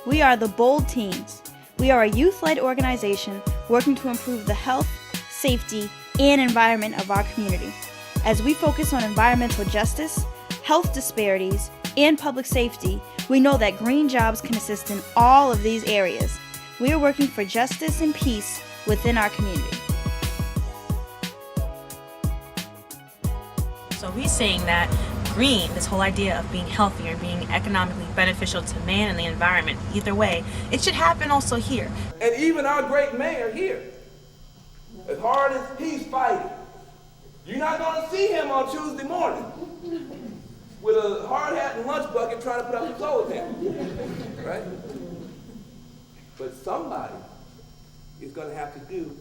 We are the Bold Teens. We are a youth-led organization working to improve the health, safety, and environment of our community. As we focus on environmental justice, health disparities, and public safety, we know that green jobs can assist in all of these areas. We are working for justice and peace within our community. So we're saying that green, this whole idea of being healthier, being economically beneficial to man and the environment, either way, it should happen also here. And even our great mayor here, as hard as he's fighting, you're not going to see him on Tuesday morning with a hard hat and lunch bucket trying to put up a solar panel, right? But somebody is going to have to do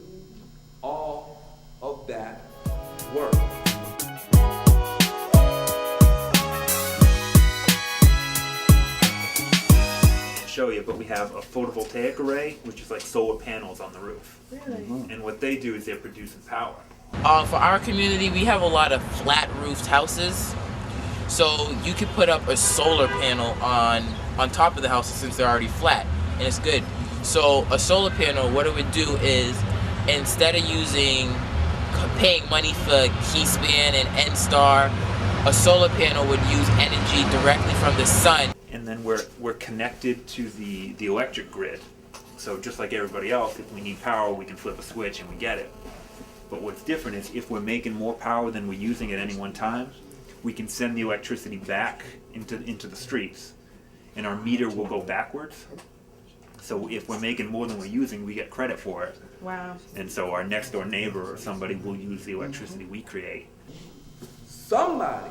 all of that work. Show you, but we have a photovoltaic array, which is like solar panels on the roof. Really? And what they do is they're producing power. For our community, we have a lot of flat roofed houses, so you could put up a solar panel on top of the houses since they're already flat, and it's good. So a solar panel, what it would do is, instead of paying money for Keyspan and N-Star, a solar panel would use energy directly from the sun. And then we're connected to the electric grid. So just like everybody else, if we need power, we can flip a switch and we get it. But what's different is if we're making more power than we're using at any one time, we can send the electricity back into the streets, and our meter will go backwards. So if we're making more than we're using, we get credit for it. Wow. And so our next door neighbor or somebody will use the electricity we create. Somebody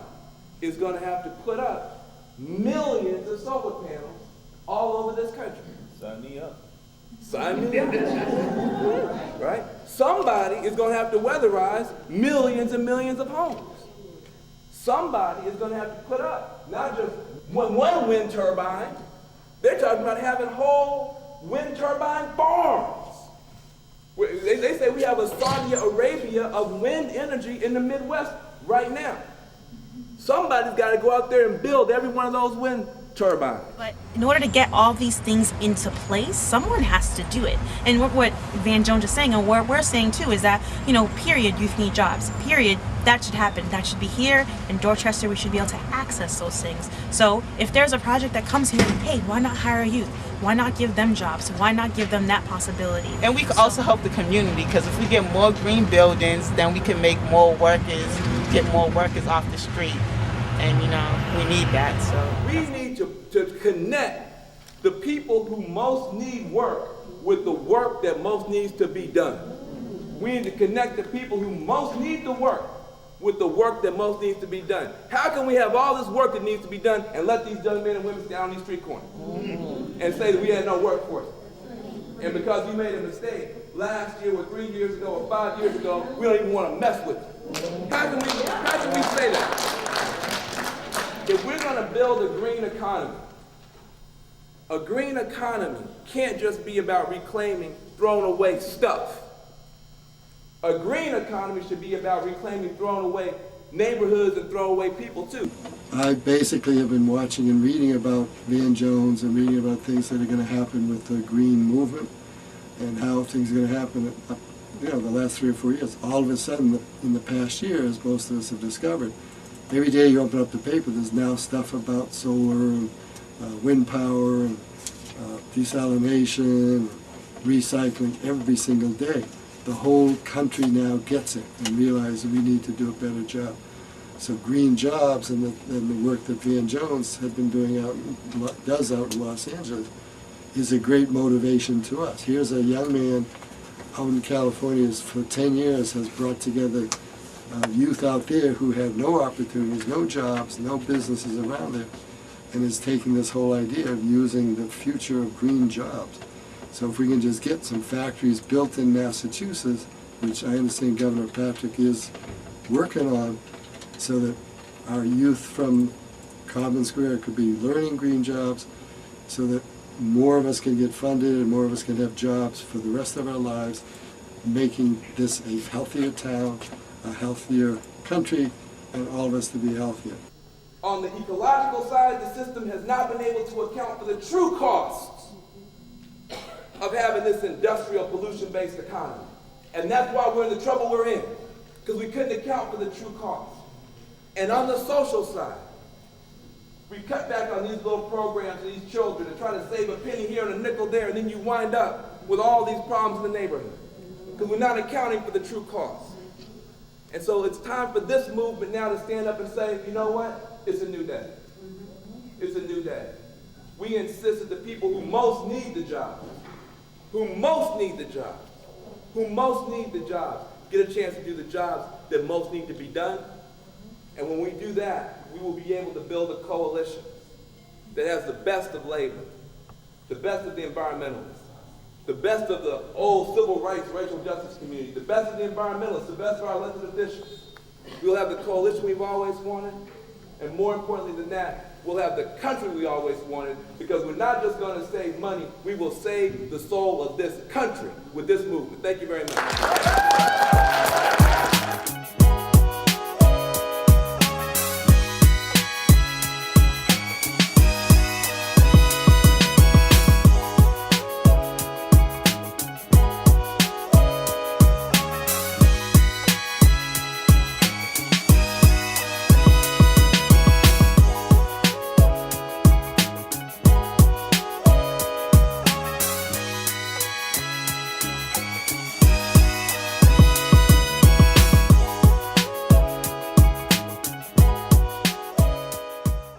is going to have to put up millions of solar panels all over this country. Sign me up. Sign me up. Right? Somebody is going to have to weatherize millions and millions of homes. Somebody is going to have to put up not just one wind turbine. They're talking about having whole wind turbine farms. They say we have a Saudi Arabia of wind energy in the Midwest right now. Somebody's got to go out there and build every one of those wind turbines. But in order to get all these things into place, someone has to do it. And what Van Jones is saying, and what we're saying too, is that, period, youth need jobs. Period, that should happen. That should be here. In Dorchester, we should be able to access those things. So if there's a project that comes here, hey, why not hire youth? Why not give them jobs? Why not give them that possibility? And we can also help the community, because if we get more green buildings, then we can make more workers, get more workers off the street. And we need that. So we need to connect the people who most need work with the work that most needs to be done. We need to connect the people who most need the work with the work that most needs to be done. How can we have all this work that needs to be done and let these young men and women stand on these street corners and say that we had no work for us? And because you made a mistake last year or 3 years ago or 5 years ago, we don't even want to mess with it. How can we say that? If we're going to build a green economy can't just be about reclaiming thrown away stuff. A green economy should be about reclaiming thrown away neighborhoods and throw away people too. I basically have been watching and reading about Van Jones and reading about things that are going to happen with the green movement and how things are going to happen the last 3 or 4 years. All of a sudden, in the past year, as most of us have discovered, every day you open up the paper, there's now stuff about solar and wind power and desalination, recycling every single day. The whole country now gets it and realizes we need to do a better job. So green jobs and the work that Van Jones had been doing does out in Los Angeles is a great motivation to us. Here's a young man out in California for 10 years has brought together youth out there who have no opportunities, no jobs, no businesses around there, and is taking this whole idea of using the future of green jobs. So if we can just get some factories built in Massachusetts, which I understand Governor Patrick is working on, so that our youth from Common Square could be learning green jobs, so that more of us can get funded and more of us can have jobs for the rest of our lives, making this a healthier town, a healthier country, and all of us to be On the ecological side, the system has not been able to account for the true costs of having this industrial pollution-based economy. And that's why we're in the trouble we're in, because we couldn't account for the true cost. And on the social side, we cut back on these little programs for these children and try to save a penny here and a nickel there, and then you wind up with all these problems in the neighborhood, because we're not accounting for the true cost. And so it's time for this movement now to stand up and say, you know what? It's a new day. It's a new day. We insist that the people who most need the job, who most need the job, get a chance to do the jobs that most need to be done. And when we do that, we will be able to build a coalition that has the best of labor, the best of the environmentalists, the best of the old civil rights, racial justice community, the best of the environmentalists, the best of our elected officials. We'll have the coalition we've always wanted, and more importantly than that, we'll have the country we always wanted, because we're not just going to save money, we will save the soul of this country with this movement. Thank you very much.